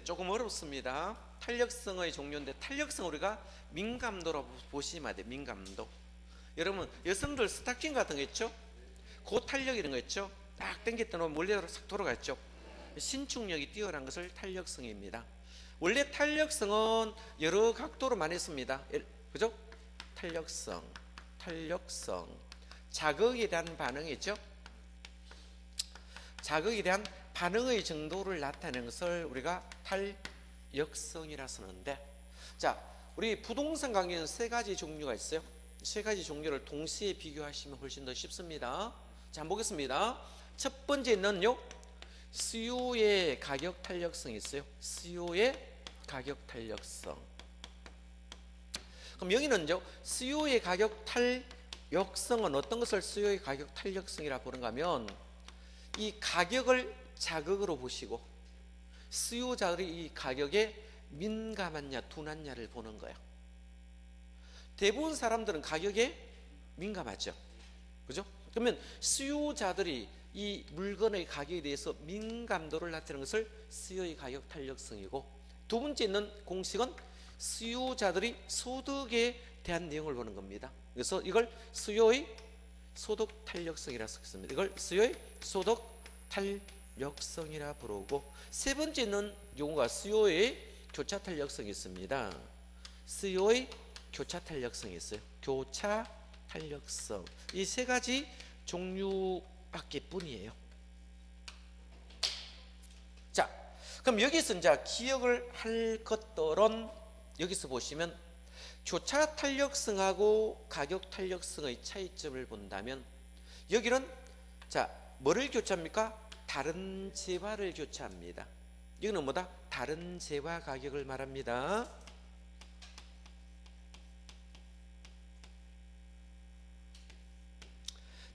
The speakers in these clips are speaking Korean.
조금 어렵습니다. 탄력성의 종류인데 탄력성 우리가 민감도로 보시면 돼요. 민감도. 여러분 여성들 스타킹 같은 거 있죠? 고탄력 이런 거 있죠? 딱 당겼다 놓으면 원래대로 싹 돌아갔죠. 신축력이 뛰어난 것을 탄력성입니다. 원래 탄력성은 여러 각도로 많이 씁니다. 그죠? 탄력성, 자극에 대한 반응이죠. 자극에 대한 반응의 정도를 나타내는 것을 우리가 탄력성이라 쓰는데, 자, 우리 부동산 강의는 세 가지 종류가 있어요. 세 가지 종류를 동시에 비교하시면 훨씬 더 쉽습니다. 자, 한번 보겠습니다. 첫 번째는요, 수요의 가격 탄력성이 있어요. 수요의 가격 탄력성. 그럼 여기는요, 수요의 가격 탄력성은 어떤 것을 수요의 가격 탄력성이라 부른가 하면, 이 가격을 자극으로 보시고 수요자들이 이 가격에 민감하냐 둔하냐를 보는 거예요. 대부분 사람들은 가격에 민감하죠. 그죠? 그러면 수요자들이 이 물건의 가격에 대해서 민감도를 나타내는 것을 수요의 가격 탄력성이고, 두 번째 있는 공식은 수요자들이 소득에 대한 내용을 보는 겁니다. 그래서 이걸 수요의 소득 탄력성이라 썼습니다. 이걸 수요의 소득 탄력성이라 부르고, 세 번째는 용어가 수요의 교차 탄력성이 있습니다. 수요의 교차 탄력성이 있어요. 교차 탄력성. 이 세 가지 종류밖에 뿐이에요. 자, 그럼 여기서 이제 기억을 할 것들은, 여기서 보시면 교차 탄력성하고 가격 탄력성의 차이점을 본다면, 여기는 자, 뭐를 교차합니까? 다른 재화를 교차합니다. 이거는 뭐다? 다른 재화 가격을 말합니다.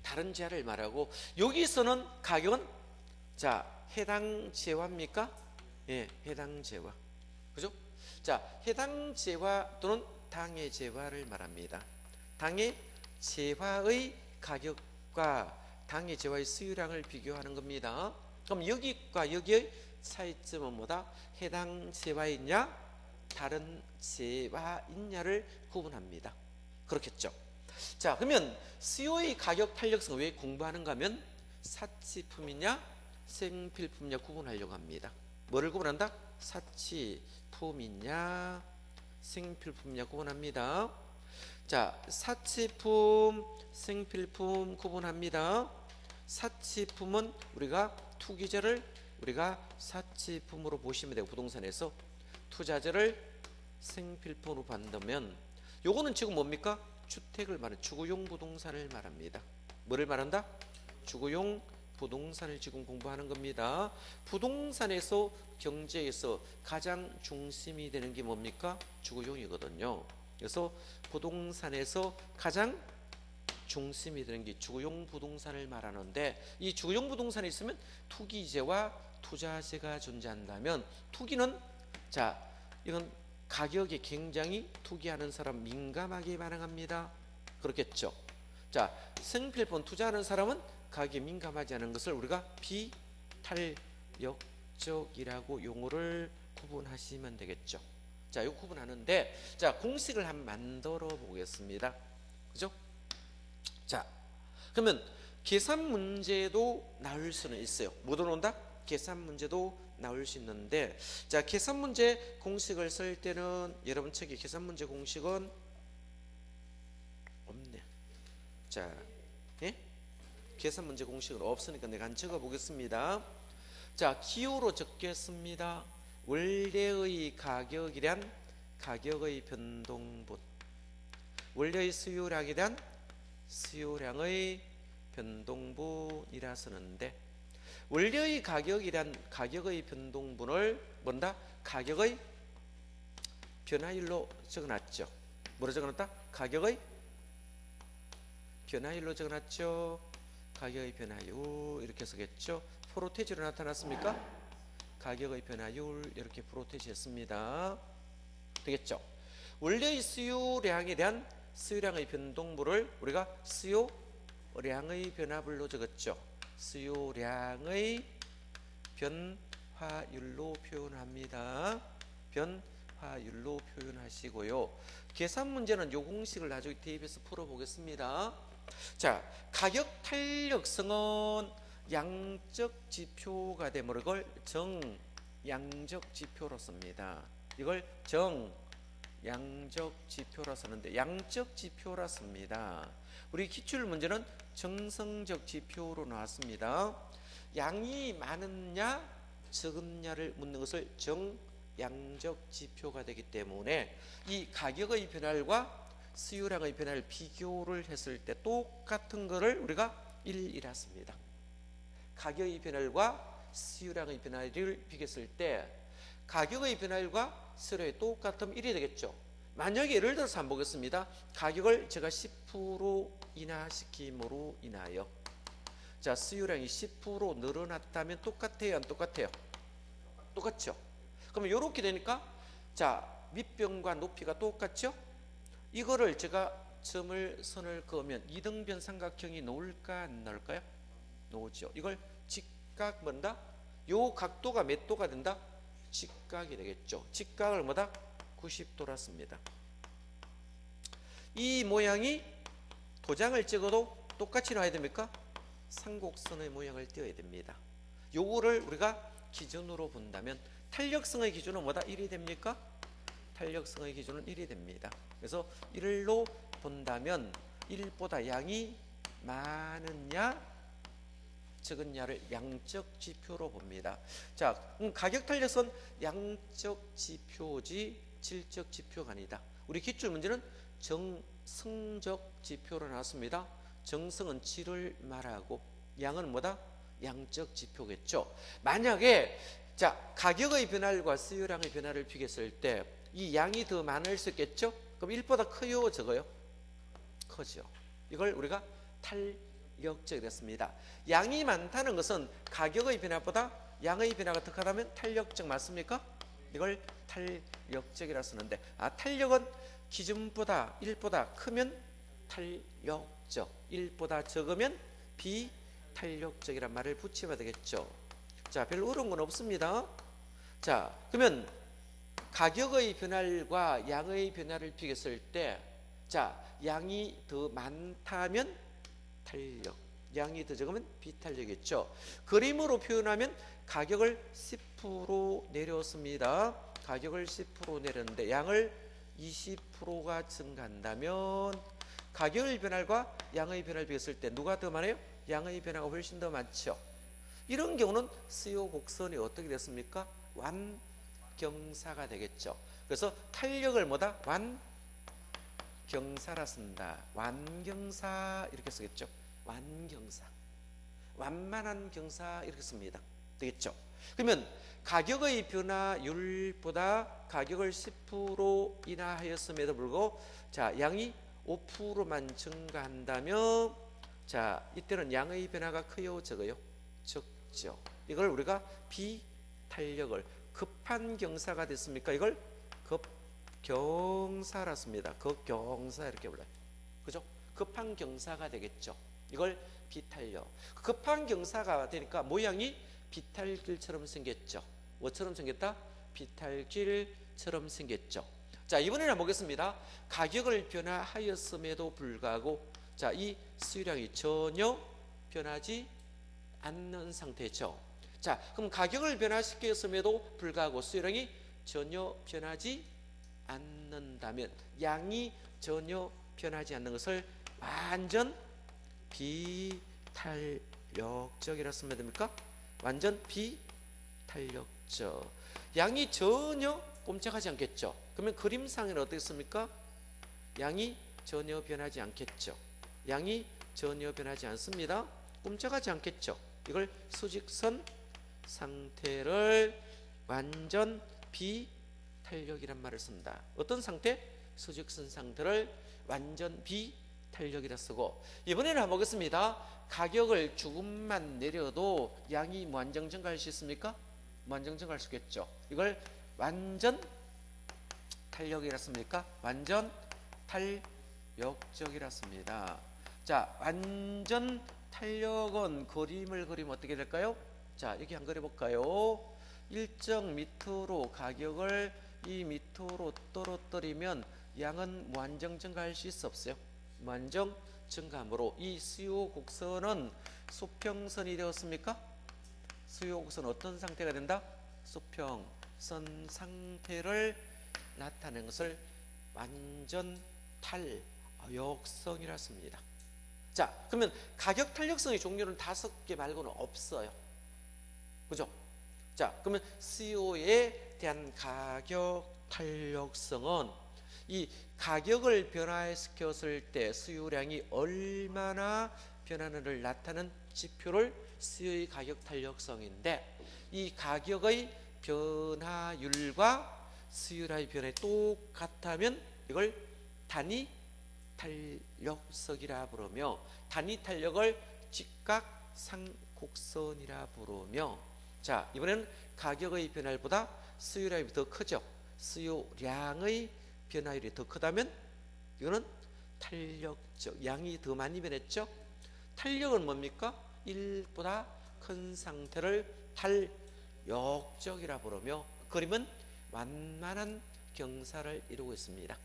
다른 재화를 말하고, 여기서는 가격은 자, 해당 재화입니까? 예, 해당 재화. 그죠? 자, 해당 재화 또는 당해 재화를 말합니다. 당해 재화의 가격과 당해 재화의 수요량을 비교하는 겁니다. 그럼 여기과 여기의 차이점은 뭐다? 해당 재화이냐 다른 재화이냐를 구분합니다. 그렇겠죠. 자, 그러면 수요의 가격 탄력성 왜 공부하는가 하면 사치품이냐 생필품이냐 구분하려고 합니다. 뭐를 구분한다? 사치품이냐 생필품이냐 구분합니다. 자, 사치품, 생필품 구분합니다. 사치품은 우리가 투기재를 우리가 사치품으로 보시면 되고, 부동산에서 투자재를 생필품으로 받으면, 요거는 지금 뭡니까? 주택을 말하는 주거용 부동산을 말합니다. 뭐를 말한다? 주거용 부동산을 지금 공부하는 겁니다. 부동산에서 경제에서 가장 중심이 되는 게 뭡니까? 주거용이거든요. 그래서 부동산에서 가장 중심이 되는 게 주거용 부동산을 말하는데, 이 주거용 부동산에 있으면 투기재와 투자재가 존재한다면, 투기는 자, 이건 가격에 굉장히 투기하는 사람 민감하게 반응합니다. 그렇겠죠. 자, 생필품 투자하는 사람은 가격에 민감하지 않은 것을 우리가 비탄력적이라고 용어를 구분하시면 되겠죠. 자, 이거 구분하는데, 자, 공식을 한번 만들어 보겠습니다. 그죠? 자, 그러면 계산 문제도 나올 수는 있어요. 못 들어온다? 계산 문제도 나올 수 있는데, 자, 계산 문제 공식을 쓸 때는 여러분 책에 계산 문제 공식은 없네. 자, 예? 계산 문제 공식은 없으니까 내가 한 적어 보겠습니다. 자, 기호로 적겠습니다. 원래의 가격이란 가격의 변동분, 원래의 수요량에 대한 수요량의 변동분이라 쓰는데, 원래의 가격이란 가격의 변동분을 뭔다? 가격의 변화율로 적어놨죠. 뭐로 적어놨다? 가격의 변화율로 적어놨죠. 가격의 변화율 이렇게 쓰겠죠. 프로테지로 나타났습니까? 가격의 변화율 이렇게 프로테지했습니다. 되겠죠. 원래의 수요량에 대한 수요량의 변동분을 우리가 수요량의 변화분로 적었죠. 수요량의 변화율로 표현합니다. 변화율로 표현하시고요. 계산 문제는 요 공식을 나중에 대입해서 풀어보겠습니다. 자, 가격 탄력성은 양적 지표가 되면 이걸 정양적 지표로 씁니다. 이걸 정양적 지표로 쓰는데 양적 지표라 씁니다. 우리 기출 문제는 정성적 지표로 나왔습니다. 양이 많으냐 적으냐를 묻는 것을 정양적 지표가 되기 때문에 이 가격의 변화율과 수요량의 변화를 비교를 했을 때 똑같은 거를 우리가 1이라 씁니다. 가격의 변화율과 수요량의 변화율을 비교했을 때 가격의 변화율과 수요량이 똑같으면 1이 되겠죠. 만약에 예를 들어서 한번 보겠습니다. 가격을 제가 10% 인하시킴으로 인하여 자, 수요량이 10% 늘어났다면 똑같아요, 안 똑같아요? 똑같죠. 그러면 이렇게 되니까 자, 밑변과 높이가 똑같죠? 이거를 제가 선을 그으면 이등변 삼각형이 나올까 안 나올까요? 나오죠. 이걸 직각 뭐다? 요 각도가 몇 도가 된다? 직각이 되겠죠. 직각을 뭐다? 90도라 씁니다. 이 모양이 도장을 찍어도 똑같이 나와야 됩니까? 삼곡선의 모양을 띄어야 됩니다. 요거를 우리가 기준으로 본다면 탄력성의 기준은 뭐다? 1이 됩니까? 탄력성의 기준은 1이 됩니다. 그래서 1로 본다면 1보다 양이 많으냐 적은냐를 양적 지표로 봅니다. 자, 가격 탄력성은 양적 지표지 질적 지표가 아니다. 우리 기출 문제는 정성적 지표로 나왔습니다. 정성은 질을 말하고 양은 뭐다? 양적 지표겠죠. 만약에 자, 가격의 변화율과 수요량의 변화를 비교했을 때 이 양이 더 많을 수 있겠죠? 그럼 1보다 커요, 적어요? 커죠. 이걸 우리가 탄력적이 됐습니다. 양이 많다는 것은 가격의 변화보다 양의 변화가 더 크다면 탄력적 맞습니까? 이걸 탄력적이라 쓰는데 탄력은 기준보다 1보다 크면 탄력적, 1보다 적으면 비탄력적이란 말을 붙여야 되겠죠. 자, 별로 어려운 건 없습니다. 자, 그러면 가격의 변화율과 양의 변화를 비교했을 때 자, 양이 더 많다면 탄력, 양이 더 적으면 비탄력이겠죠. 그림으로 표현하면 가격을 10% 내렸습니다. 가격을 10% 내렸는데 양을 20%가 증가한다면 가격의 변화과 양의 변화를 비교했을 때 누가 더 많아요? 양의 변화가 훨씬 더 많죠. 이런 경우는 수요 곡선이 어떻게 됐습니까? 완경사가 되겠죠. 그래서 탄력을 뭐다? 완경사라 쓴다. 완경사 이렇게 쓰겠죠. 완경사, 완만한 경사 이렇게 씁니다. 되겠죠. 그러면 가격의 변화율보다 가격을 10% 인하하였음에도 불구하고 자, 양이 5%만 증가한다면 자, 이때는 양의 변화가 커요, 적어요? 적죠. 이걸 우리가 비탄력을 급한 경사가 됐습니까? 이걸 급경사라 씁니다. 급경사 이렇게 불러요. 그죠? 급한 경사가 되겠죠. 이걸 비탄력. 급한 경사가 되니까 모양이 비탈길처럼 생겼죠. 뭐처럼 생겼다? 비탈길처럼 생겼죠. 자, 이번에는 보겠습니다. 가격을 변화하였음에도 불구하고 자, 이 수요량이 전혀 변하지 않는 상태죠. 자, 그럼 가격을 변화시켰음에도 불구하고 수요량이 전혀 변하지 않는다면 양이 전혀 변하지 않는 것을 완전 비탄력적이라 쓰면 됩니까? 완전 비탄력적. 양이 전혀 꼼짝하지 않겠죠. 그러면 그림상에는 어떻습니까? 양이 전혀 변하지 않겠죠. 양이 전혀 변하지 않습니다. 꼼짝하지 않겠죠. 이걸 수직선 상태를 완전 비탄력이란 말을 씁니다. 어떤 상태? 수직선 상태를 완전 비탄력이라 쓰고 이번에는 한번 보겠습니다. 가격을 조금만 내려도 양이 무한정 증가할 수 있습니까? 무한정 증가할 수 있겠죠. 이걸 완전 탄력이라 씁니까? 완전 탄력적이라 씁니다. 자, 완전 탄력은 그림을 그리면 어떻게 될까요? 자, 여기 한번 그려볼까요? 일정 밑으로 가격을 이 밑으로 떨어뜨리면 양은 무한정 증가할 수 있어 없어요? 무한정 증가하므로 이 수요 곡선은 수평선이 되었습니까? 수요 곡선 어떤 상태가 된다? 수평선 상태를 나타내는 것을 완전 탄력성이라 씁니다. 자, 그러면 가격 탄력성의 종류는 5개 말고는 없어요. 그죠? 자, 그러면 수요에 대한 가격 탄력성은 이 가격을 변화시켰을 때 수요량이 얼마나 변하는를 나타내는 지표를 수요의 가격 탄력성인데, 이 가격의 변화율과 수요량의 변화가 똑같다면 이걸 단위 탄력성이라 부르며, 단위 탄력을 직각상곡선이라 부르며, 자, 이번에는 가격의 변화율보다 수요량이 더 크죠. 수요량의 변화율이 더 크다면 이거는 탄력적, 양이 더 많이 변했죠. 탄력은 뭡니까? 1보다 큰 상태를 탄력적이라 부르며, 그림은 완만한 경사를 이루고 있습니다.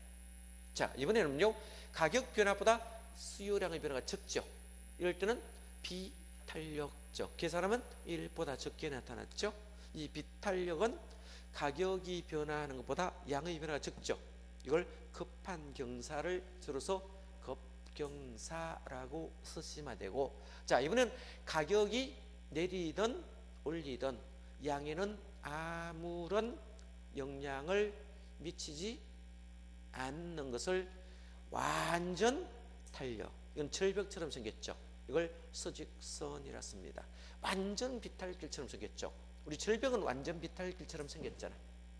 자, 이번에는요, 가격 변화보다 수요량의 변화가 적죠. 이럴 때는 비탄력적, 계산하면 1보다 적게 나타났죠. 이 비탄력은 가격이 변화하는 것보다 양의 변화가 적죠. 이걸 급한 경사를 줄여서 급경사라고 쓰시면 되고, 자, 이번엔 가격이 내리든 올리든 양에는 아무런 영향을 미치지 않는 것을 완전 탄력, 이건 절벽처럼 생겼죠. 이걸 수직선이라 씁니다. 완전 비탈길처럼 생겼죠. 우리 절벽은 완전 비탈길처럼 생겼잖아.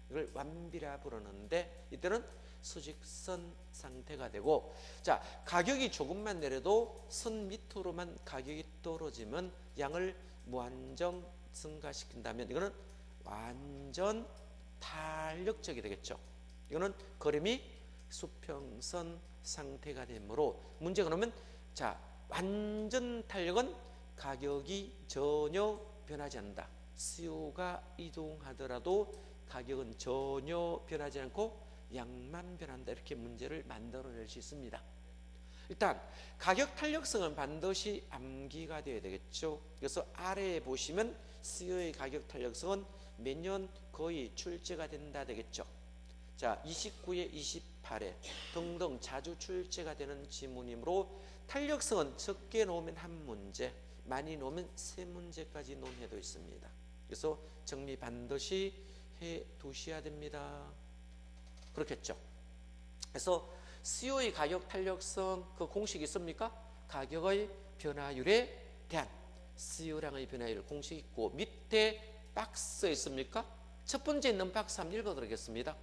이걸 완비라 부르는데, 이때는 수직선 상태가 되고, 자, 가격이 조금만 내려도 선 밑으로만 가격이 떨어지면 양을 무한정 증가시킨다면 이거는 완전 탄력적이 되겠죠. 이거는 그림이 수평선 상태가 되므로, 문제가 그러면, 자, 완전 탄력은 가격이 전혀 변하지 않는다. 수요가 이동하더라도 가격은 전혀 변하지 않고 양만 변한다. 이렇게 문제를 만들어낼 수 있습니다. 일단 가격 탄력성은 반드시 암기가 되어야 되겠죠. 그래서 아래에 보시면 수요의 가격 탄력성은 매년 거의 출제가 된다 되겠죠. 자, 29에 28에 등등 자주 출제가 되는 지문이므로, 탄력성은 적게 놓으면 한 문제, 많이 놓으면 3문제까지 논해도 있습니다. 그래서 정리 반드시 해 두셔야 됩니다. 그렇겠죠. 그래서 수요의 가격 탄력성 그 공식이 있습니까? 가격의 변화율에 대한 수요량의 변화율 공식이 있고, 밑에 박스에 있습니까? 첫 번째 있는 박스 한번 읽어드리겠습니다.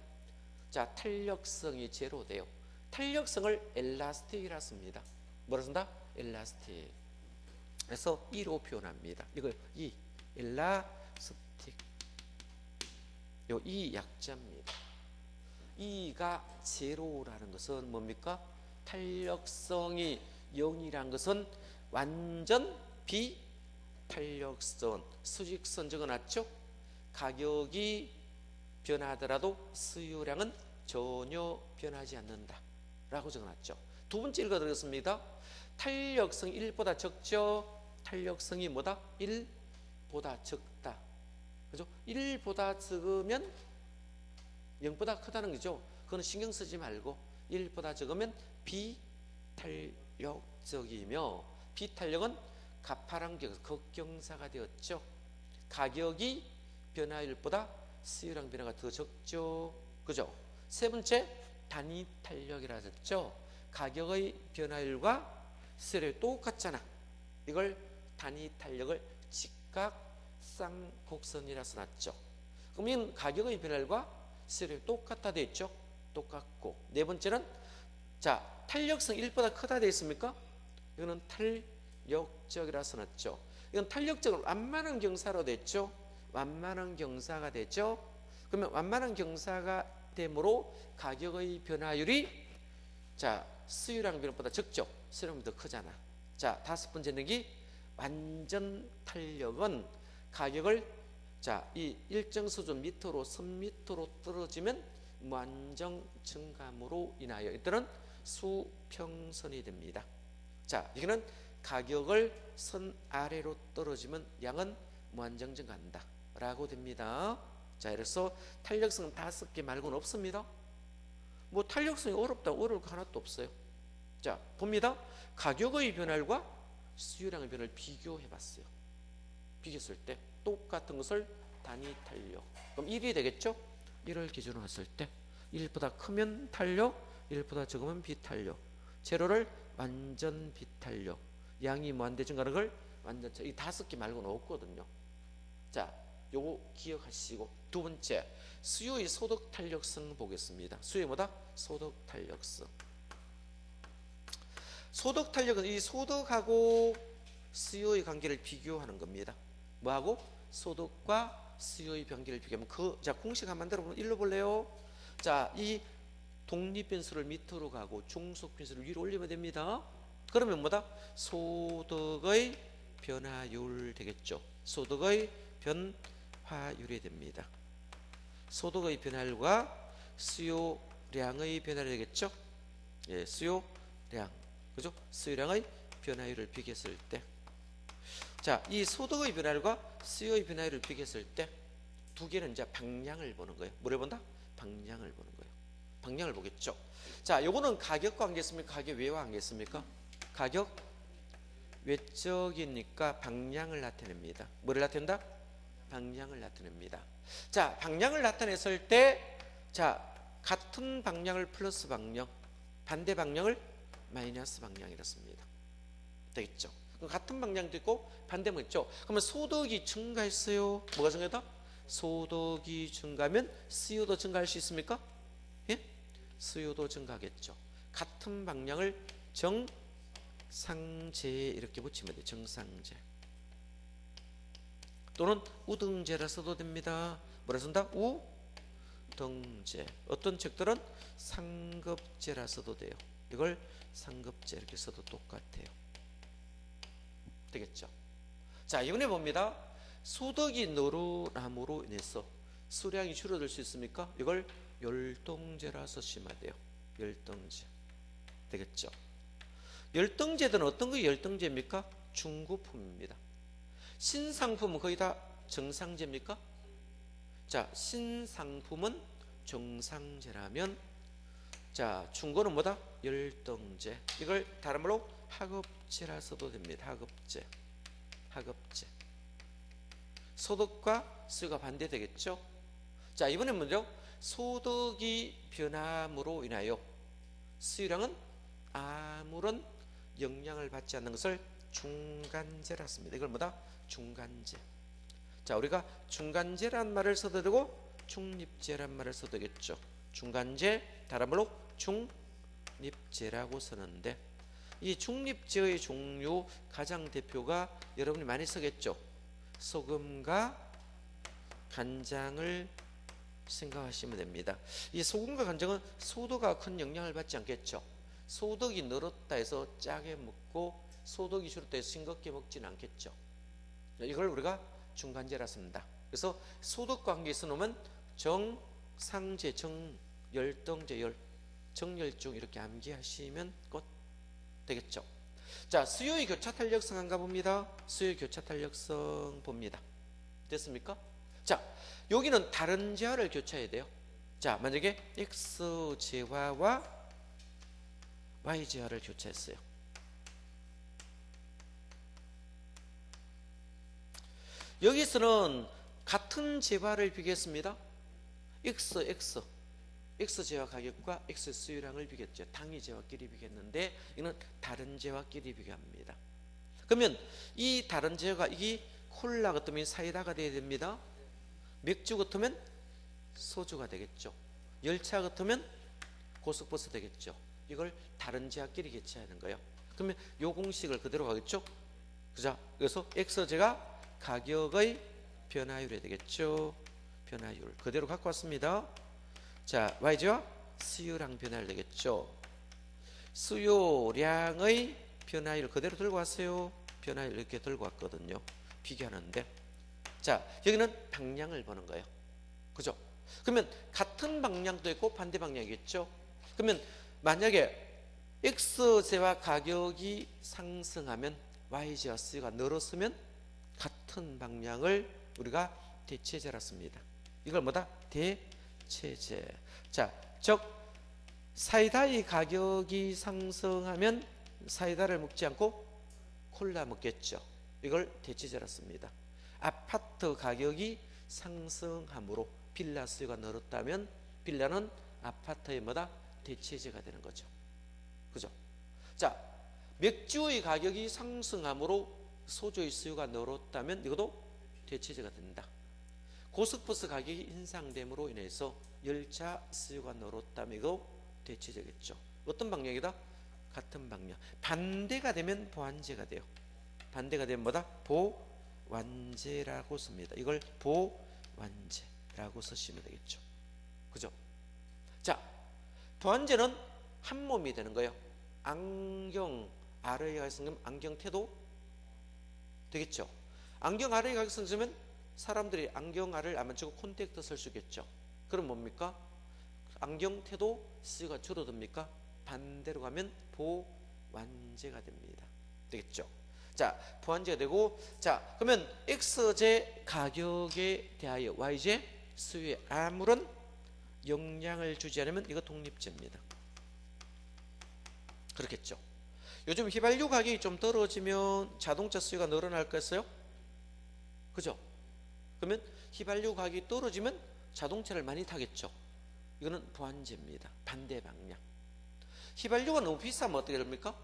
자, 탄력성이 제로돼요. 탄력성을 엘라스틱이라 씁니다. 뭐라 쓴다? 엘라스틱. 그래서 2로 표현합니다. 이거 2, 엘라스틱. 요 2 약자입니다. 2가 제로라는 것은 뭡니까? 탄력성이 0이란 것은 완전 비탄력선, 수직선 적어놨죠? 가격이 변하더라도 수요량은 전혀 변하지 않는다 라고 적어놨죠. 두 번째 읽어드리겠습니다. 탄력성 1보다 적죠? 탄력성이 뭐다? 1보다 적다. 그죠? 1보다 적으면 0보다 크다는 거죠. 그건 신경 쓰지 말고 1보다 적으면 비탄력적이며, 비탄력은 가파른 경사, 극경사가 되었죠. 가격이 변화율보다 수요량 변화가 더 적죠. 그죠? 세 번째, 단위 탄력이라 했죠. 가격의 변화율과 수요량이 똑같잖아. 이걸 단위 탄력을 직각쌍곡선이라 써놨죠. 그러면 가격의 변화율과 수요량이 똑같다 되어 있죠. 똑같고, 네 번째는, 자, 탄력성 1보다 크다 되어 있습니까? 이거는 탄력적이라 써놨죠. 이건 탄력적으로 완만한 경사로 됐죠. 완만한 경사가 되죠. 그러면 완만한 경사가 되므로 가격의 변화율이, 자, 수요량 변화보다 적죠. 수요량이 더 크잖아. 자, 다섯 번째 능기 완전 탄력은 가격을 자, 이 일정 수준 밑으로 선 밑으로 떨어지면 무한정 증감으로 인하여 이들은 수평선이 됩니다. 자, 이거는 가격을 선 아래로 떨어지면 양은 무한정 증가한다 라고 됩니다. 자, 그래서 탄력성은 5개 말고는 없습니다. 뭐 탄력성이 어려울 거 하나도 없어요. 자, 봅니다. 가격의 변화과 수요량의 변화를 비교해 봤어요. 비교했을 때 똑같은 것을 단위 탄력, 그럼 1이 되겠죠? 1을 기준으로 했을 때 1보다 크면 탄력, 1보다 적으면 비탄력. 제로를 완전 비탄력, 양이 무한대 증가하는 걸 완전, 이 5개 말고는 없거든요. 자, 요거 기억하시고, 두 번째, 수요의 소득 탄력성 보겠습니다. 수요의 뭐다? 소득 탄력성. 소득 탄력은 이 소득하고 수요의 관계를 비교하는 겁니다. 뭐하고? 소득과 수요의 관계를 비교하면 자, 공식 한번 만들어 보면 일로 볼래요? 자, 이 독립변수를 밑으로 가고 중속변수를 위로 올리면 됩니다. 그러면 뭐다? 소득의 변화율 되겠죠. 소득의 변화율이 됩니다. 소득의 변화율과 수요량의 변화율이 되겠죠. 예, 수요량, 그죠? 수요량의 변화율을 비교했을 때, 자, 이 소득의 변화율과 수요의 변화율을 비교했을 때 두 개는 이제 방향을 보는 거예요. 뭐를 본다? 방향을 보는 거예요. 방향을 보겠죠. 자, 요거는 가격과 관계있습니까? 가격 외와 관계있습니까? 가격 외적이니까 방향을 나타냅니다. 뭐를 나타낸다? 방향을 나타냅니다. 자, 방향을 나타냈을 때, 자, 같은 방향을 플러스 방향, 반대 방향을 마이너스 방향이랬습니다. 되겠죠? 같은 방향도 있고 반대も있죠. 그러면 소득이 증가했어요. 뭐가 증가했다? 소득이 증가하면 수요도 증가할 수 있습니까? 예? 수요도 증가하겠죠. 같은 방향을 정상제 이렇게 붙이면 돼요. 정상제. 또는 우등제라 써도 됩니다. 뭐라 쓴다? 우등제. 어떤 책들은 상급제라 써도 돼요. 이걸 상급제 이렇게 써도 똑같아요. 되겠죠. 자, 이번에 봅니다. 소득이 늘어남으로 인해서 수량이 줄어들 수 있습니까? 이걸 열등제라 쓰시면 돼요. 열등제. 되겠죠. 열등제들은 어떤 게 열등제입니까? 중고품입니다. 신상품은 거의 다 정상제입니까? 자, 신상품은 정상제라면, 자, 중고는 뭐다? 열등제. 이걸 다른 말로 하급제라 써도 됩니다. 하급제. 하급제. 소득과 수요가 반대되겠죠. 자, 이번엔 먼저 소득이 변함으로 인하여 수요량은 아무런 영향을 받지 않는 것을 중간제라 씁니다. 이걸 뭐다? 중간제. 자, 우리가 중간제란 말을 써도 되고 중립제란 말을 써도 되겠죠. 중간제, 다른 말로 중립제라고 쓰는데, 이 중립제의 종류 가장 대표가 여러분이 많이 쓰겠죠. 소금과 간장을 생각하시면 됩니다. 이 소금과 간장은 소득가 큰 영향을 받지 않겠죠. 소득이 늘었다 해서 짜게 먹고 소득이 줄었다 해서 싱겁게 먹지는 않겠죠. 이걸 우리가 중간제라 씁니다. 그래서 소득과 관계에서 놓으면 정상제, 정열등제, 정열중 이렇게 암기하시면 곧 되겠죠. 자, 수요의 교차 탄력성 한가 봅니다. 수요의 교차 탄력성 봅니다. 됐습니까? 자, 여기는 다른 재화를 교차해야 돼요. 자, 만약에 X 재화와 Y 재화를 교차했어요. 여기서는 같은 재화를 비교했습니다. X 재화 가격과 X 수요량을 비교했죠. 당위 재화끼리 비교했는데 이는 다른 재화끼리 비교합니다. 그러면 이 다른 재화가 이게 콜라 같으면 사이다가 돼야 됩니다. 맥주 같으면 소주가 되겠죠. 열차 같으면 고속버스 되겠죠. 이걸 다른 재화끼리 교차하는 거예요. 그러면 요 공식을 그대로 가겠죠. 그죠? 그래서 X제가 가격의 변화율이 되겠죠. 변화율 그대로 갖고 왔습니다. 자, Y제와 수요량 변화율 되겠죠. 수요량의 변화율 그대로 들고 왔어요. 변화율 이렇게 들고 왔거든요. 비교하는데, 자, 여기는 방향을 보는 거예요. 그죠? 그러면 같은 방향도 있고 반대 방향이겠죠? 그러면 만약에 X제와 가격이 상승하면 Y제와 수요가 늘었으면 같은 방향을 우리가 대체제라 씁니다. 이걸 뭐다? 대체제. 자, 즉 사이다의 가격이 상승하면 사이다를 먹지 않고 콜라 먹겠죠. 이걸 대체제라 씁니다. 아파트 가격이 상승함으로 빌라 수요가 늘었다면 빌라는 아파트의 뭐다? 대체제가 되는 거죠. 그죠? 자, 맥주의 가격이 상승함으로 소주의 수요가 늘었다면 이것도 대체제가 된다. 고속버스 가격이 인상됨으로 인해서 열차 수요가 늘었다면 이거 대체제겠죠. 어떤 방향이다? 같은 방향. 반대가 되면 보완제가 돼요. 반대가 되면 뭐다? 보완제라고 씁니다. 이걸 보완제라고 쓰시면 되겠죠. 그죠? 자, 보완제는 한 몸이 되는 거예요. 안경 R의 가격 상승하면 안경 태도 되겠죠. 안경 R의 가격 상승하면 사람들이 안경 R을 안 맞추고 콘택트 쓸 수 있겠죠. 그럼 뭡니까? 안경 태도 수요가 줄어듭니까? 반대로 가면 보완제가 됩니다. 되겠죠. 자, 보완제가 되고, 자, 그러면 X제 가격에 대하여 Y제 수요에 아무런 영향을 주지 않으면 이거 독립제입니다. 그렇겠죠. 요즘 휘발유 가격이 좀 떨어지면 자동차 수요가 늘어날겠어요? 그죠? 그러면 휘발유 가격이 떨어지면 자동차를 많이 타겠죠. 이거는 보완제입니다. 반대 방향. 휘발유가 너무 비싸면 어떻게 됩니까?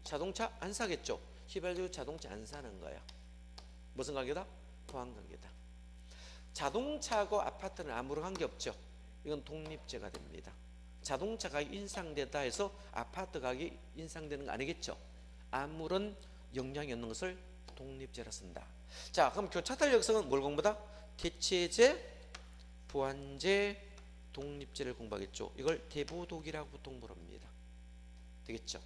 자동차 안 사겠죠. 휘발유 자동차 안 사는 거야. 무슨 관계다? 보완 관계다. 자동차하고 아파트는 아무런 관계 없죠. 이건 독립제가 됩니다. 자동차 가격이 인상되다 해서 아파트 가격이 인상되는 거 아니겠죠. 아무런 영향이 없는 것을 독립제라 쓴다. 자, 그럼 교차 탄력성은 뭘 공부다? 대체제, 보완제, 독립제를 공부하겠죠. 이걸 대보독이라고 보통 부릅니다. 되겠죠.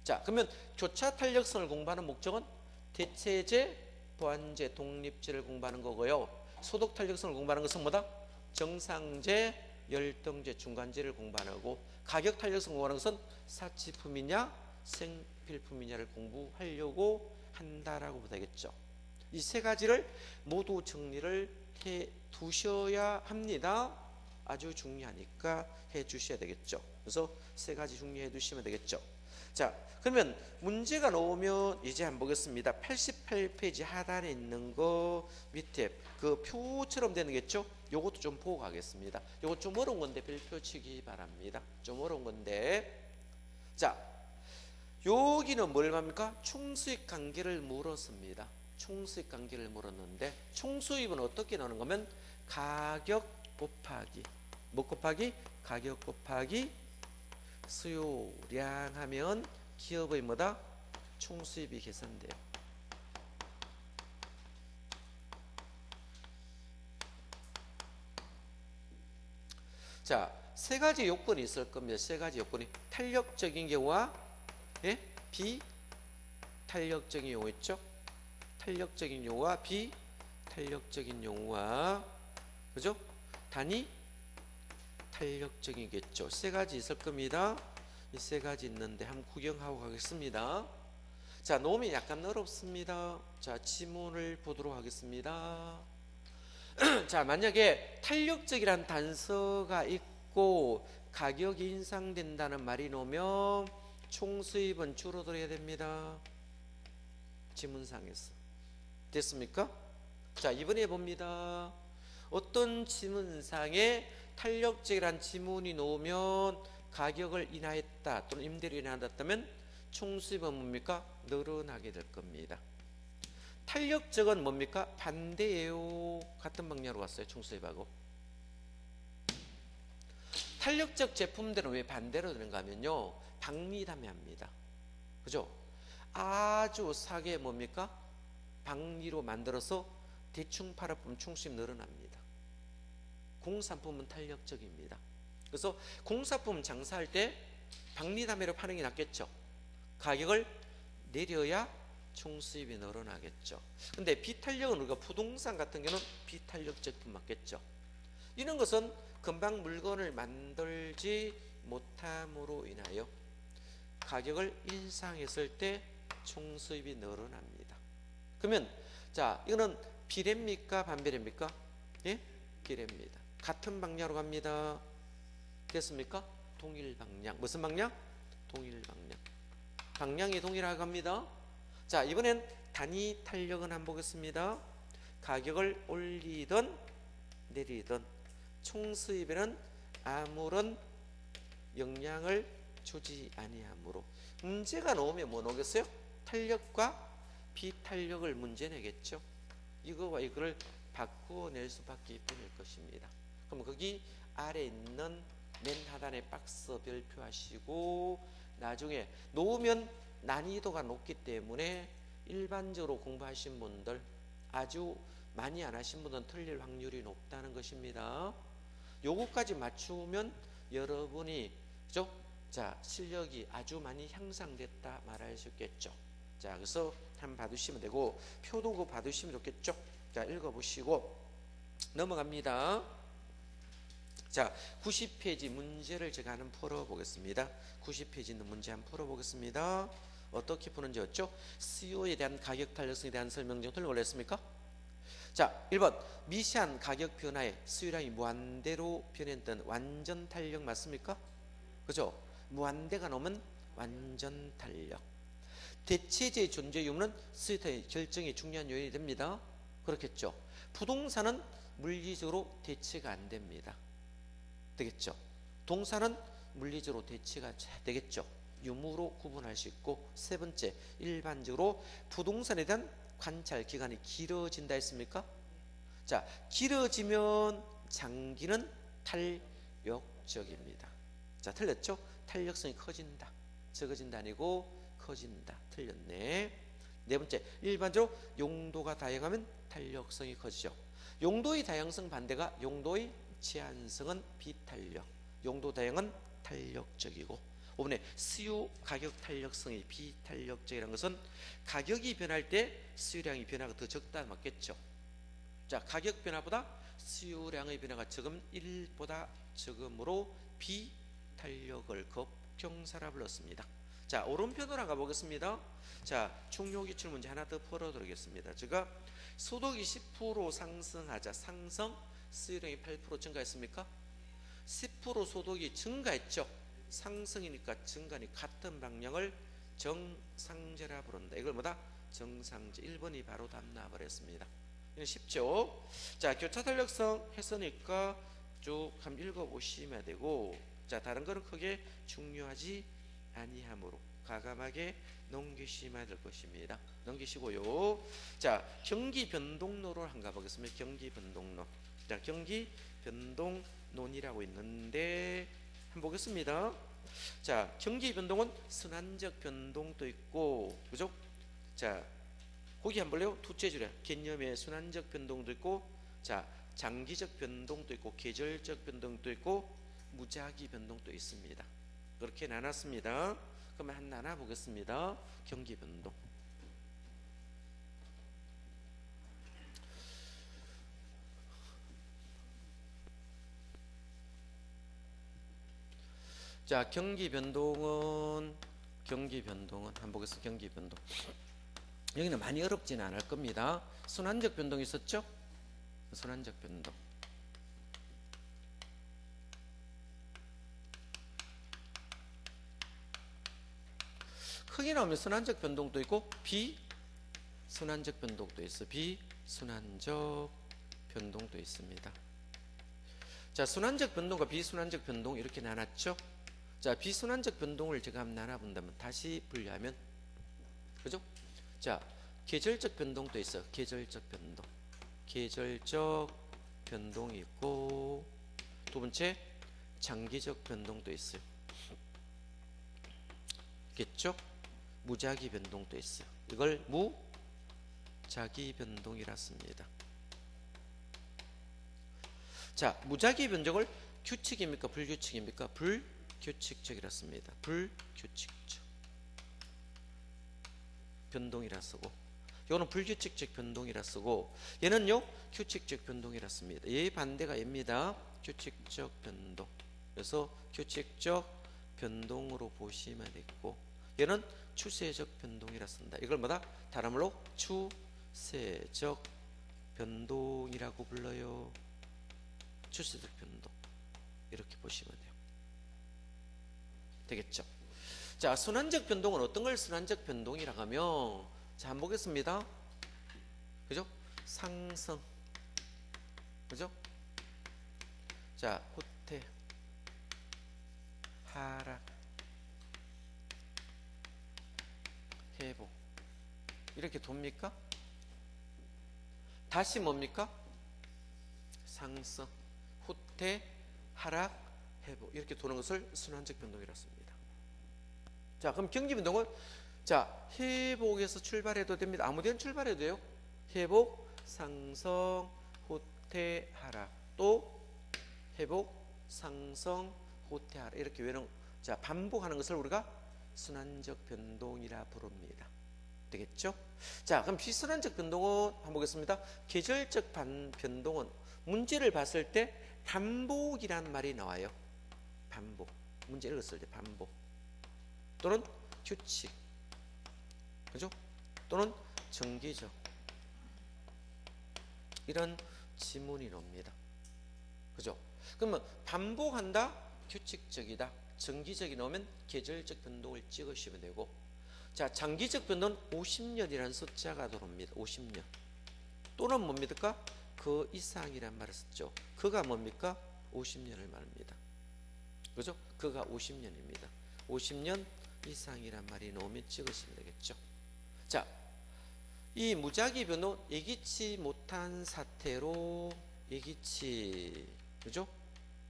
자, 그러면 교차 탄력성을 공부하는 목적은 대체제, 보완제, 독립제를 공부하는 거고요. 소독 탄력성을 공부하는 것은 뭐다? 정상제, 열등제, 중간제를 공부하는 거고, 가격 탄력성 공부하는 것은 사치품이냐 생필품이냐를 공부하려고 한다라고 보면 되겠죠. 이 세 가지를 모두 정리를 해 두셔야 합니다. 아주 중요하니까 해 주셔야 되겠죠. 그래서 세 가지 정리해 두시면 되겠죠. 자, 그러면 문제가 나오면 이제 한번 보겠습니다. 88페이지 하단에 있는 거 밑에 그 표처럼 되는 겠죠? 요것도 좀 보고 가겠습니다. 요거 좀 어려운 건데 별표 치기 바랍니다. 좀 어려운 건데. 자, 여기는 뭘 합니까? 총수익 관계를 물었습니다. 총수익 관계를 물었는데 총수익은 어떻게 나오는 거면 가격 곱하기 뭐 곱하기? 가격 곱하기 수요량 하면 기업의 뭐다? 총수입이 계산돼요. 자, 세 가지 요건이 있을 겁니다. 세 가지 요건이 탄력적인 경우와 비탄력적인 경우 있죠. 탄력적인 경우와 비탄력적인 경우와 그죠? 단위 탄력적이겠죠. 세 가지 있을 겁니다. 이 세 가지 있는데 한번 구경하고 가겠습니다. 자, 논이 약간 어렵습니다. 자, 지문을 보도록 하겠습니다. 자, 만약에 탄력적이란 단서가 있고 가격이 인상된다는 말이 나오면 총수입은 줄어들어야 됩니다. 지문상에서 됐습니까? 자, 이번에 봅니다. 어떤 지문상에 탄력적이란 지문이 나오면 가격을 인하했다 또는 임대료를 인하했다면 총수입은 뭡니까? 늘어나게 될 겁니다. 탄력적은 뭡니까? 반대예요. 같은 방향으로 왔어요. 총수입하고. 탄력적 제품들은 왜 반대로 되는가 하면요, 박리담회합니다. 그죠? 아주 싸게 뭡니까? 박리로 만들어서 대충 팔아보면 총수입 늘어납니다. 공산품은 탄력적입니다. 그래서 공산품 장사할 때 박리담회로 파는 게 낫겠죠. 가격을 내려야 총수입이 늘어나겠죠. 근데 비탄력은 우리가 부동산 같은 경우는 비탄력 제품 맞겠죠. 이런 것은 금방 물건을 만들지 못함으로 인하여 가격을 인상했을 때 총수입이 늘어납니다. 그러면 자, 이거는 비례입니까 반비례입니까? 예? 비례입니다. 같은 방향으로 갑니다. 됐습니까? 동일 방향. 무슨 방향? 동일 방향. 방향이 동일하게 갑니다. 자, 이번엔 단위 탄력은 한번 보겠습니다. 가격을 올리든 내리든 총수입에는 아무런 영향을 주지 아니하므로. 문제가 나오면 뭐 나오겠어요? 탄력과 비탄력을 문제 내겠죠. 이거와 이거를 바꾸어낼 수밖에 없을 것입니다. 그럼 거기 아래 있는 맨 하단에 박스 별표하시고 나중에 놓으면 난이도가 높기 때문에 일반적으로 공부하신 분들, 아주 많이 안 하신 분들은 틀릴 확률이 높다는 것입니다. 요거까지 맞추면 여러분이 그죠? 자, 실력이 아주 많이 향상됐다 말할 수 있겠죠. 자, 그래서 한번 봐두시면 되고 표도 그거 봐두시면 좋겠죠. 자, 읽어보시고 넘어갑니다. 자, 90페이지 문제를 제가 한번 풀어보겠습니다. 90페이지 있는 문제 한번 풀어보겠습니다. 어떻게 푸는지 였죠? 수요에 대한 가격 탄력성에 대한 설명정을 올렸습니까? 자, 1번 미세한 가격 변화에 수요량이 무한대로 변했던 완전 탄력 맞습니까? 그죠? 무한대가 넘으면 완전 탄력. 대체제의 존재 유무는 수요의 결정이 중요한 요인이 됩니다. 그렇겠죠? 부동산은 물리적으로 대체가 안 됩니다. 되겠죠? 동사는 물리적으로 대체가 되겠죠? 유무로 구분할 수 있고, 세 번째, 일반적으로 부동산에 대한 관찰 기간이 길어진다 했습니까? 자, 길어지면 장기는 탄력적입니다. 자, 틀렸죠? 탄력성이 커진다. 적어진다 아니고 커진다. 틀렸네. 네 번째, 일반적으로 용도가 다양하면 탄력성이 커지죠. 용도의 다양성 반대가 용도의 제한성은 비탄력. 용도 다양은 탄력적이고, 5번에 수요 가격 탄력성이 비탄력적이라는 것은 가격이 변할 때 수요량의 변화가 더 적다 맞겠죠. 자, 가격 변화보다 수요량의 변화가 적으면 1보다 적음으로 비탄력을 급경사라 불렀습니다. 자, 오른편으로 가보겠습니다. 자, 중요 기출 문제 하나 더 풀어드리겠습니다. 제가 소득이 10% 상승하자 상승, 수요량이 8% 증가했습니까? 10% 소득이 증가했죠. 상승이니까 증가니 같은 방향을 정상제라 부른다. 이걸 뭐다? 정상제. 1번이 바로 답 나와버렸습니다. 이건 쉽죠? 자, 교차 탄력성 했으니까 쭉 한번 읽어보시면 되고, 자, 다른 거는 크게 중요하지 아니하므로 과감하게 넘기시면 될 것입니다. 넘기시고요. 자, 경기 변동론을 한번 가보겠습니다. 경기 변동론. 자, 경기 변동론이라고 있는데 한번 보겠습니다. 자, 경기 변동은 순환적 변동도 있고, 그죠? 자, 거기 한번 볼래요? 두째 줄에 개념의 순환적 변동도 있고, 자, 장기적 변동도 있고, 계절적 변동도 있고, 무작위 변동도 있습니다. 그렇게 나눴습니다. 그러면 한 나눠 보겠습니다. 경기 변동. 자, 경기 변동은 한번 보겠습니다. 경기 변동. 여기는 많이 어렵지는 않을 겁니다. 순환적 변동 있었죠? 순환적 변동. 크게 나오면 순환적 변동도 있고 비순환적 변동도 있어. 비순환적 변동도 있습니다. 자, 순환적 변동과 비순환적 변동 이렇게 나눴죠? 자, 비순환적 변동을 제가 한번 나눠본다면 다시 분류하면, 그죠? 자, 계절적 변동도 있어. 계절적 변동. 계절적 변동이 있고, 두 번째 장기적 변동도 있어요. 있겠죠? 무작위 변동도 있어요. 이걸 무작위 변동이라 씁니다. 자, 무작위 변동을 규칙입니까? 불규칙입니까? 불규칙적이라 씁니다. 불규칙적. 변동이라 쓰고, 요거는 불규칙적 변동이라 쓰고, 얘는요 규칙적 변동이라 씁니다. 얘의 반대가 얘입니다. 규칙적 변동. 그래서 규칙적 변동으로 보시면 되고, 얘는 추세적 변동이라 쓴다. 이걸 뭐다? 다른 말로 추세적 변동이라고 불러요. 추세적 변동. 이렇게 보시면 돼요. 되겠죠? 자, 순환적 변동은 어떤 걸 순환적 변동이라고 하면, 자, 한번 보겠습니다. 그죠? 상승. 그죠? 자, 후퇴, 하락, 회복. 이렇게 돕니까? 다시 뭡니까? 상승, 후퇴, 하락, 회복. 이렇게 도는 것을 순환적 변동이라고 씁니다. 자, 그럼 경기 변동은, 자, 회복에서 출발해도 됩니다. 아무 데나 출발해도 돼요. 회복, 상승, 후퇴, 하락. 또 회복, 상승, 후퇴, 하락. 이렇게 외는, 자, 반복하는 것을 우리가 순환적 변동이라 부릅니다. 되겠죠? 자, 그럼 비순환적 변동은 한번 보겠습니다. 계절적 변동은 문제를 봤을 때 반복이란 말이 나와요. 반복. 문제 읽었을 때 반복. 또는 규칙. 그죠? 또는 정기적. 이런 지문이 나옵니다. 그죠? 그러면 반복한다, 규칙적이다, 정기적이 나오면 계절적 변동을 찍으시면 되고, 자, 장기적 변동은 50년이라는 숫자가 들어옵니다. 50년. 또는 뭡니까? 그 이상이란 말을 썼죠. 그가 뭡니까? 50년을 말합니다. 그죠? 그가 50년입니다. 50년 이상이란 말이 나오면 찍으시면 되겠죠. 자, 이 무작위 변동, 예기치 못한 사태로, 예기치, 그죠?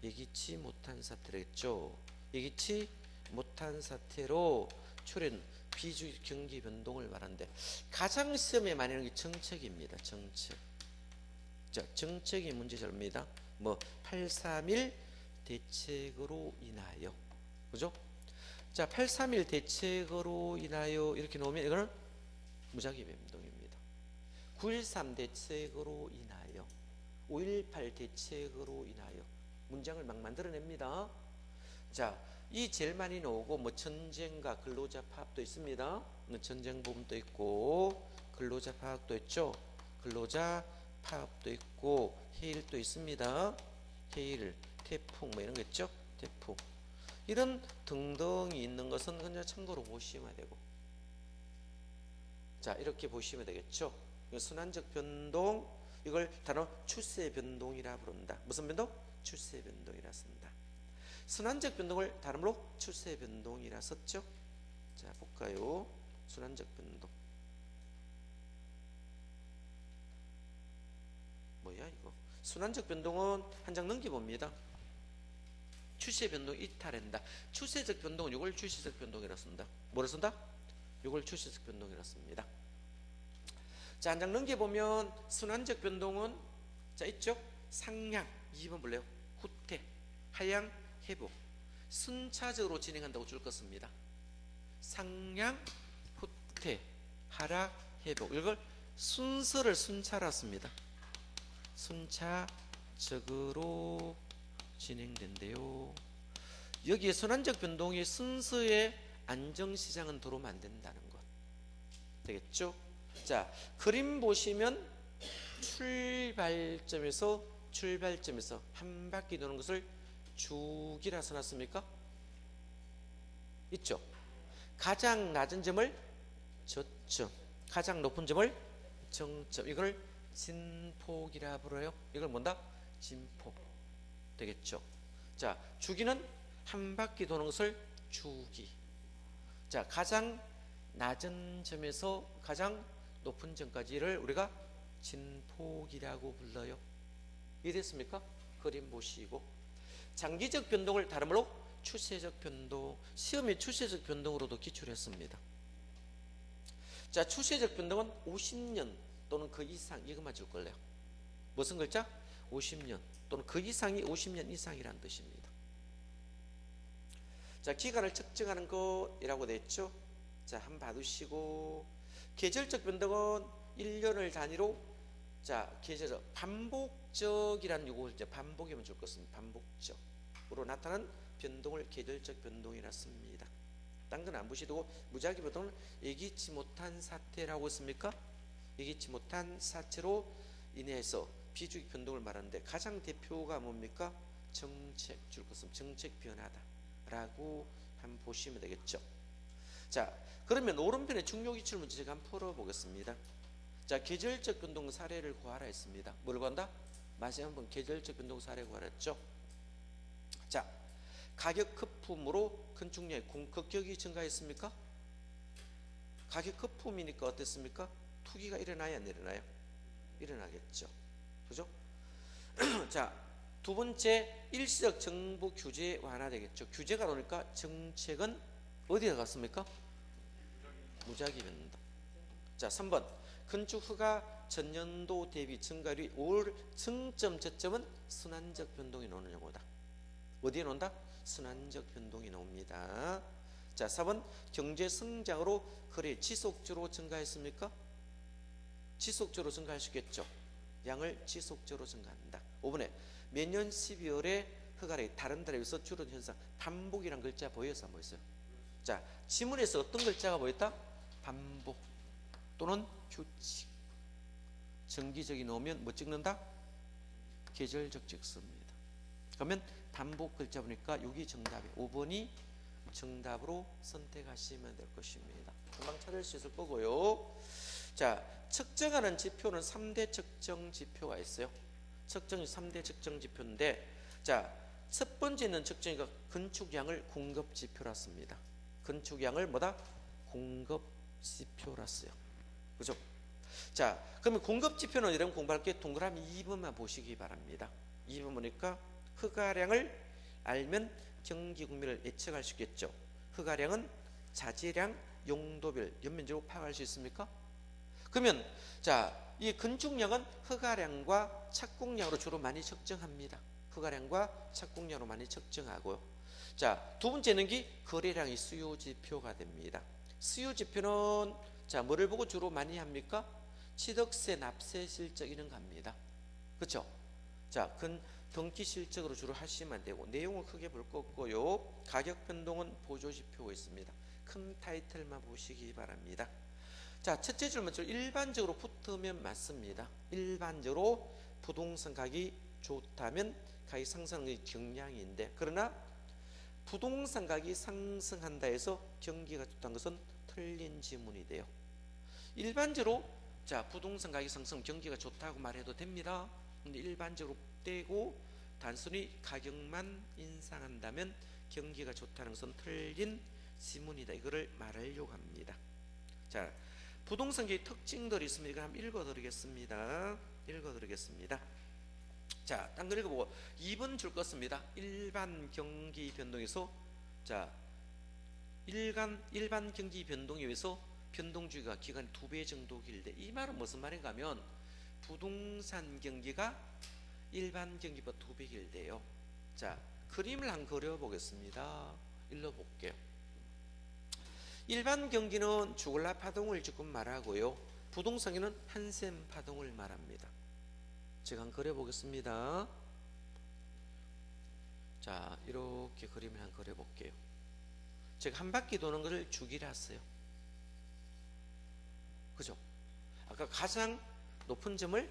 예기치 못한 사태겠죠. 예기치 못한 사태로 출현 비주기 경기 변동을 말하는데, 가장 시험에 많이 나오는 게 정책입니다. 정책. 자, 정책이 문제점입니다. 뭐 831 대책으로 인하여, 그죠? 자, 831 대책으로 인하여 이렇게 나오면 이거는 무작위 변동입니다. 9.13 대책으로 인하여, 5.18 대책으로 인하여 문장을 막 만들어냅니다. 자, 이 제일 많이 나오고, 뭐 전쟁과 근로자 파업도 있습니다. 전쟁 보험도 있고, 근로자 파업도 있죠. 근로자 파업도 있고, 해일도 있습니다. 해일, 태풍 뭐 이런 거 있죠. 태풍. 이런 등등이 있는 것은 그냥 참고로 보시면 되고, 자, 이렇게 보시면 되겠죠. 순환적 변동, 이걸 단어 추세 변동이라 부른다. 무슨 변동? 추세 변동이라 쓴다. 순환적 변동을 다른 말로 추세 변동이라 썼죠. 자, 볼까요? 순환적 변동. 뭐야 이거? 순환적 변동은 한 장 넘겨봅니다. 추세 변동 이탈한다. 추세적 변동은 이걸 추세적 변동이라 쓴다. 뭐를 쓴다? 이걸 추세적 변동이라 씁니다. 자, 한 장 넘겨보면 순환적 변동은, 자, 있죠? 상향, 2번 볼래요? 후퇴, 하향, 회복. 순차적으로 진행한다고 줄 것입니다. 상향, 후퇴, 하락, 회복. 이걸 순서를 순차라 씁니다. 순차적으로 진행된대요. 여기에 순환적 변동의 순서에 안정시장은 들어오면 안 된다는 것. 되겠죠? 자, 그림 보시면 출발점에서 한 바퀴 도는 것을 주기라 써놨습니까? 있죠? 가장 낮은 점을 저점, 가장 높은 점을 정점. 이걸 진폭이라 불러요. 이걸 뭔다? 진폭. 되겠죠? 자, 주기는 한 바퀴 도는 것을 주기. 자, 가장 낮은 점에서 가장 높은 점까지를 우리가 진폭이라고 불러요. 이해됐습니까? 그림 보시고, 장기적 변동을 다른 말로 추세적 변동. 시험에 추세적 변동으로도 기출했습니다. 자, 추세적 변동은 50년 또는 그 이상, 이것만 줄 걸래요. 무슨 글자? 50년 또는 그 이상이 50년 이상이라는 뜻입니다. 자, 기간을 측정하는 것이라고 되어 있죠. 자, 한번 봐두시고, 계절적 변동은 1년을 단위로 계절적 반복적이라는 요걸 이제 반복이면 좋을 것입니다. 반복적으로 나타나는 변동을 계절적 변동이라 씁니다. 딴 건 안 보시고 무작위 변동은 예기치 못한 사태라고 했습니까? 예기치 못한 사태로 인해서 비주기 변동을 말하는데 가장 대표가 뭡니까? 정책 줄 것은 정책 변화다라고 한번 보시면 되겠죠. 자, 그러면 오른편의 중요 기출 문제 제가 한번 풀어보겠습니다. 자, 계절적 변동 사례를 구하라 했습니다. 뭘 구한다? 마지막 한번 계절적 변동 사례 구하랬죠. 자, 가격 거품으로 건축량의 공급격이 증가했습니까? 가격 거품이니까 어땠습니까? 투기가 일어나야 안 일어나요? 일어나겠죠. 그죠? 자, 두 번째 일시적 정부 규제 완화되겠죠. 규제가 나오니까 정책은 어디에 갔습니까? 무작위 변동. 자, 3번 건축 허가 전년도 대비 증가율이 올 정점 저점은 순환적 변동이 나오는 경우다. 어디에 나온다? 순환적 변동이 나옵니다. 자, 4번 경제 성장으로 거래 지속적으로 증가했습니까? 지속적으로 증가할 수 있겠죠. 양을 지속적으로 증가한다. 5번에 매년 12월에 허가량이 다른 달에 비해서 줄어든 현상. 반복이란 글자 보여서 안 보였어요? 자, 지문에서 어떤 글자가 보였다? 반복 또는 규칙. 정기적이 나오면 뭐 찍는다? 계절적 찍습니다. 그러면 반복 글자 보니까 여기 정답이 5번이 정답으로 선택하시면 될 것입니다. 금방 찾을 수 있을 거고요. 자, 측정하는 지표는 3대 측정 지표가 있어요. 측정이 3대 측정 지표인데, 자, 첫 번째는 측정이가 건축량을 공급 지표라 씁니다. 건축량을 뭐다? 공급 지표라 써요. 그죠? 자, 그러면 공급 지표는 여러분 공부할 게 동그라미 2번만 보시기 바랍니다. 2번 보니까 허가량을 알면 경기 국면을 예측할 수 있겠죠. 허가량은 자재량, 용도별 연면적으로 파악할 수 있습니까? 그러면 자, 이 건축량은 허가량과 착공량으로 주로 많이 측정합니다. 허가량과 착공량으로 많이 측정하고요. 자, 두 번째는 거래량이 수요 지표가 됩니다. 수요 지표는 자, 뭐를 보고 주로 많이 합니까? 취득세, 납세 실적 이런 거 합니다. 그렇죠? 자, 등기 실적으로 주로 하시면 되고 내용은 크게 볼 거 없고요. 가격 변동은 보조 지표가 있습니다. 큰 타이틀만 보시기 바랍니다. 자, 첫째 질문 일반적으로 붙으면 맞습니다. 일반적으로 부동산 가격이 좋다면 가격 상승의 경향인데, 그러나 부동산 가격이 상승한다 해서 경기가 좋다는 것은 틀린 지문이 돼요. 일반적으로 자, 부동산 가격 상승 경기가 좋다고 말해도 됩니다. 근데 일반적으로 떼고 단순히 가격만 인상한다면 경기가 좋다는 것은 틀린 지문이다. 이거를 말하려고 합니다. 자, 부동산 가격의 특징들이 있습니다. 이걸 한번 읽어드리겠습니다. 자, 딴 거 읽어보고 2번 줄 것입니다. 일반 경기 변동에서 자, 일반 경기 변동에 의해서 변동주기가 기간이 2배 정도 길대. 이 말은 무슨 말인가 하면 부동산 경기가 일반 경기보다 2배 길대요. 자, 그림을 한번 그려보겠습니다. 읽어볼게요. 일반 경기는 주글라 파동을 조금 말하고요. 부동산에는 한샘 파동을 말합니다. 제가 한번 그려보겠습니다. 자, 이렇게 그림을 한번 그려볼게요. 제가 한 바퀴 도는 것을 주기라 했어요. 그죠? 아까 가장 높은 점을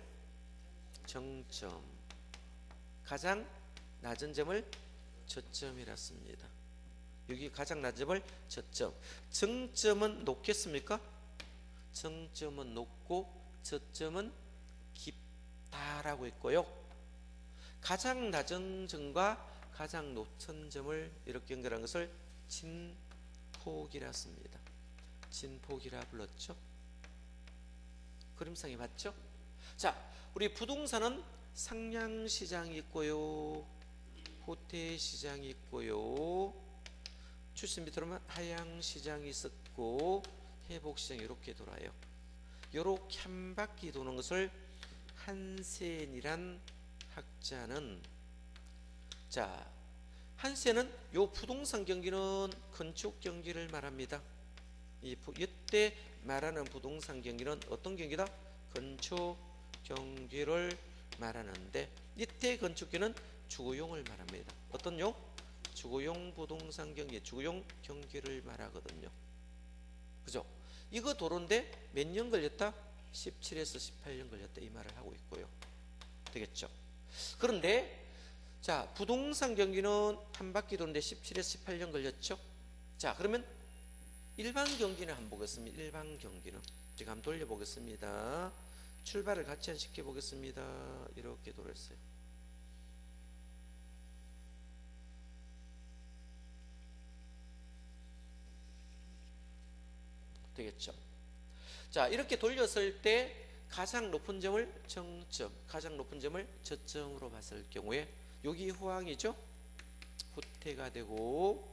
정점, 가장 낮은 점을 저점이라 씁니다. 여기 가장 낮은 점을 저점. 정점은 높겠습니까? 정점은 높고 저점은 깊다라고 했고요. 가장 낮은 점과 가장 높은 점을 이렇게 연결한 것을 진폭이라 씁니다. 진폭이라 불렀죠. 그림상에 맞죠? 자, 우리 부동산은 상량시장이 있고요, 호태시장이 있고요, 출신 밑으로 보면 하향시장이 있었고 회복시장이 이렇게 돌아요. 이렇게 한 바퀴 도는 것을 한센이란 학자는, 자, 한센은 요 부동산 경기는 건축 경기를 말합니다. 이때 때 말하는 부동산 경기는 어떤 경기다? 건축 경기를 말하는데, 이때 건축기는 주거용을 말합니다. 어떤 용? 주거용 부동산 경기, 주거용 경기를 말하거든요. 그죠? 이거 도로인데 몇 년 걸렸다? 17에서 18년 걸렸다, 이 말을 하고 있고요. 되겠죠? 그런데 자, 부동산 경기는 한 바퀴 도는데 17에서 18년 걸렸죠? 자, 그러면 일반 경기는 한번 보겠습니다. 일반 경기는 제가 한번 돌려보겠습니다. 출발을 같이 한 시켜 보겠습니다. 이렇게 돌았어요. 되겠죠? 자, 이렇게 돌렸을 때 가장 높은 점을 정점, 가장 높은 점을 저점으로 봤을 경우에 여기 호황이죠? 후퇴가 되고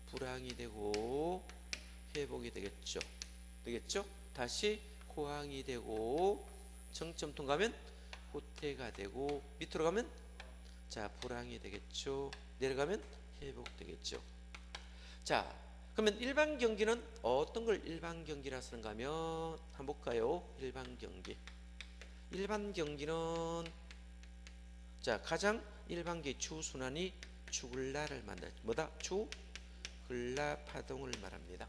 불황이 되고 회복이 되겠죠. 되겠죠? 다시 호황이 되고 정점 통과하면 후퇴가 되고 밑으로 가면 자, 불황이 되겠죠. 내려가면 회복되겠죠. 자, 그러면 일반 경기는 어떤 걸 일반 경기라 쓰는가 하면 한번 볼까요? 일반 경기. 일반 경기는 자, 가장 일반 경기 추순환이 주글라를 만나. 뭐다? 주글라 파동을 말합니다.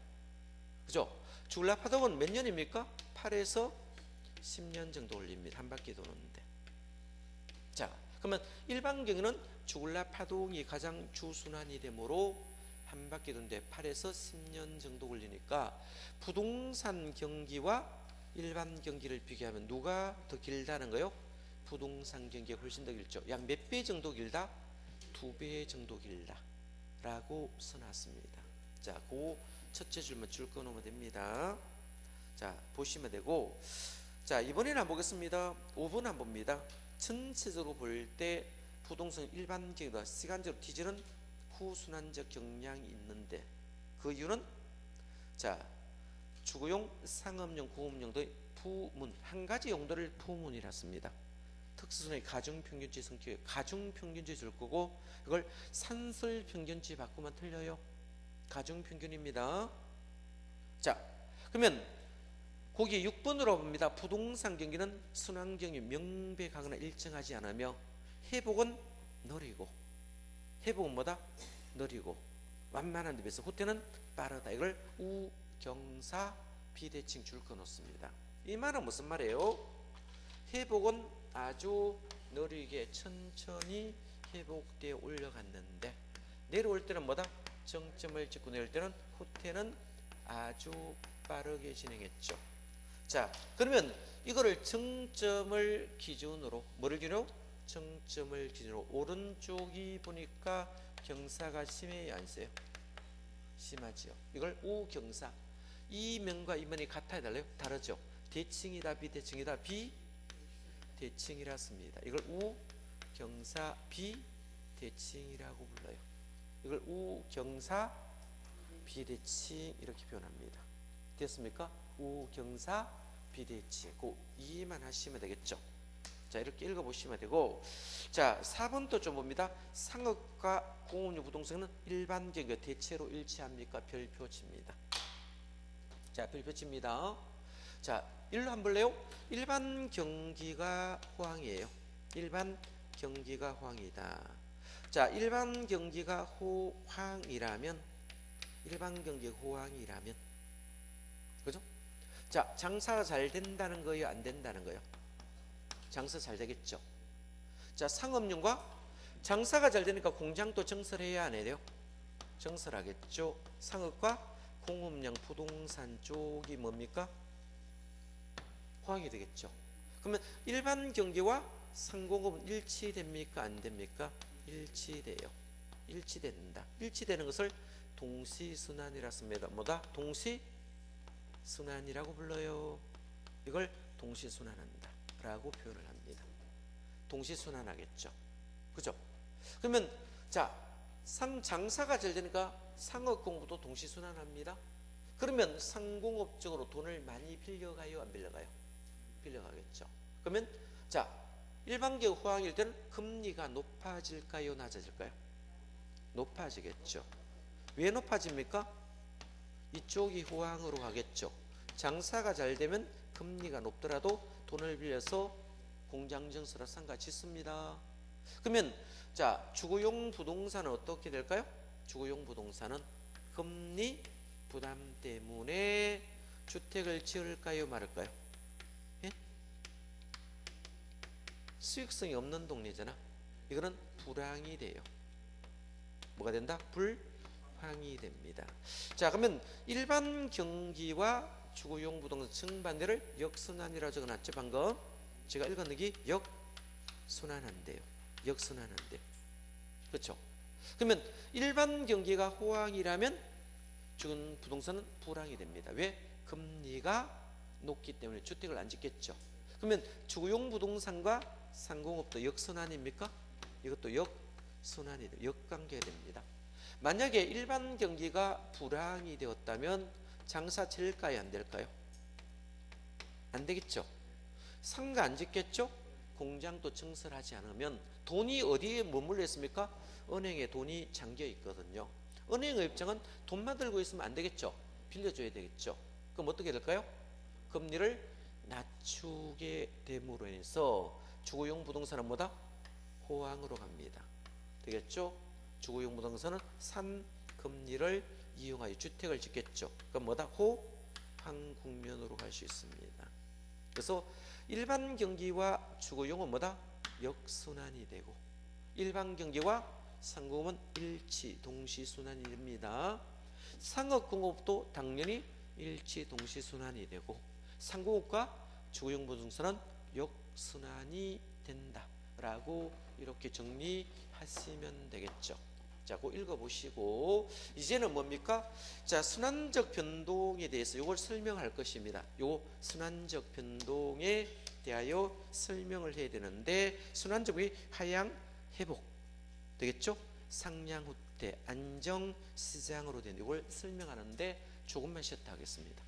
그죠? 주글라 파동은 몇 년입니까? 8에서 10년 정도 걸립니다. 한 바퀴 도는데. 자, 그러면 일반 경기는 주글라 파동이 가장 주순환이 되므로 한 바퀴 도는데 8에서 10년 정도 걸리니까 부동산 경기와 일반 경기를 비교하면 누가 더 길다는 거요? 부동산 경기가 훨씬 더 길죠. 약 몇 배 정도 길다? 2배 정도 길다 라고 써놨습니다. 자, 그 첫째 줄만 줄 꺼놓으면 됩니다. 자, 보시면 되고, 자, 이번에는 한번 보겠습니다. 5번 한번 봅니다. 전체적으로 볼 때 부동산 일반 경기보다 시간적으로 뒤지는 후순환적 경향이 있는데, 그 이유는 자, 주거용, 상업용, 공업용도의 부문, 한 가지 용도를 부문이라 씁니다. 특수선의 가중평균치 성격에 가중평균치 줄 거고, 이걸 산설평균치 바꾸면 틀려요. 가중평균입니다. 자, 그러면 거기 6번으로 봅니다. 부동산 경기는 순환경이 명백하거나 일정하지 않으며 회복은 느리고, 회복은 뭐다? 느리고 완만한 데 비해서 후퇴는 빠르다. 이걸 우경사 비대칭 줄 꺼놓습니다. 이 말은 무슨 말이에요? 회복은 아주 느리게 천천히 회복되어 올라갔는데 내려올 때는 뭐다? 정점을 찍고 내릴 때는 후퇴는 아주 빠르게 진행했죠. 자, 그러면 이거를 정점을 기준으로, 뭐를 기준으로? 정점을 기준으로 오른쪽이 보니까 경사가 심해요, 안 세요? 심하지요. 이걸 우경사. 이 면과 이 면이 같아야 달라요? 다르죠. 대칭이다, 비대칭이다, 비대칭이라 씁니다. 이걸 우경사 비대칭이라고 불러요. 이걸 우경사 비대칭 이렇게 표현합니다. 됐습니까? 우경사 비대칭. 그 이해만 하시면 되겠죠. 자, 이렇게 읽어보시면 되고, 자, 4번도 좀 봅니다. 상업과 공업용 부동산은 일반 경기가 대체로 일치합니까? 별표 칩니다. 자, 별표 칩니다. 자, 일로 한번 볼래요? 일반 경기가 호황이에요. 일반 경기가 호황이다. 자, 일반 경기가 호황이라면, 일반 경기가 호황이라면, 그죠? 자, 장사가 잘 된다는 거예요? 안 된다는 거예요? 장사 잘 되겠죠. 자, 상업용과 장사가 잘 되니까 공장도 정설해야 안 해요? 정설하겠죠. 상업과 공업용 부동산 쪽이 뭡니까? 호황이 되겠죠. 그러면 일반 경기와 상공업은 일치됩니까? 안 됩니까? 일치돼요. 일치된다. 일치되는 것을 동시순환이라 씁니다. 뭐다? 동시순환이라고 불러요. 이걸 동시순환한다 라고 표현을 합니다. 동시순환하겠죠. 그죠? 그러면 자, 장사가 잘 되니까 상업 공부도 동시순환합니다. 그러면 상공업적으로 돈을 많이 빌려가요? 안 빌려가요? 빌려가겠죠. 그러면 자, 일반기업 호황일 때는 금리가 높아질까요? 낮아질까요? 높아지겠죠. 왜 높아집니까? 이쪽이 호황으로 가겠죠. 장사가 잘 되면 금리가 높더라도 돈을 빌려서 공장 증서를 상가 짓습니다. 그러면 자, 주거용 부동산은 어떻게 될까요? 주거용 부동산은 금리 부담 때문에 주택을 지을까요, 말을까요? 예? 수익성이 없는 동네잖아. 이거는 불황이 돼요. 뭐가 된다? 불황이 됩니다. 자, 그러면 일반 경기와 주거용 부동산 정반대를 역순환이라고 적어놨죠, 방금. 제가 읽은 게 역순환한대요. 역순환한대. 그렇죠? 그러면 일반 경기가 호황이라면 주거 부동산은 불황이 됩니다. 왜? 금리가 높기 때문에 주택을 안 짓겠죠. 그러면 주거용 부동산과 상공업도 역순환입니까? 이것도 역순환이 돼요. 역관계가 됩니다. 만약에 일반 경기가 불황이 되었다면 장사 될까요, 안 될까요? 안 되겠죠. 상가 안 짓겠죠. 공장도 증설하지 않으면 돈이 어디에 머물러 있습니까? 은행에 돈이 잠겨 있거든요. 은행의 입장은 돈만 들고 있으면 안 되겠죠. 빌려줘야 되겠죠. 그럼 어떻게 될까요? 금리를 낮추게 됨으로 인해서 주거용 부동산은 뭐다? 호황으로 갑니다. 되겠죠? 주거용 부동산은 산 금리를 이용하여 주택을 짓겠죠. 그럼 뭐다? 호황 국면으로 갈 수 있습니다. 그래서 일반 경기와 주거용은 뭐다? 역순환이 되고 일반 경기와 상공업은 일치 동시 순환이 됩니다. 상업공업도 당연히 일치 동시 순환이 되고 상공업과 주거용 부동산은 역순환이 된다라고 이렇게 정리하시면 되겠죠. 자, 그거 읽어보시고 이제는 뭡니까? 자, 순환적 변동에 대해서 이걸 설명할 것입니다. 요 순환적 변동에 대하여 설명을 해야 되는데 순환적이 하향 회복 되겠죠? 상향 후퇴 안정 시장으로 된 이걸 설명하는데 조금만 쉬었다 하겠습니다.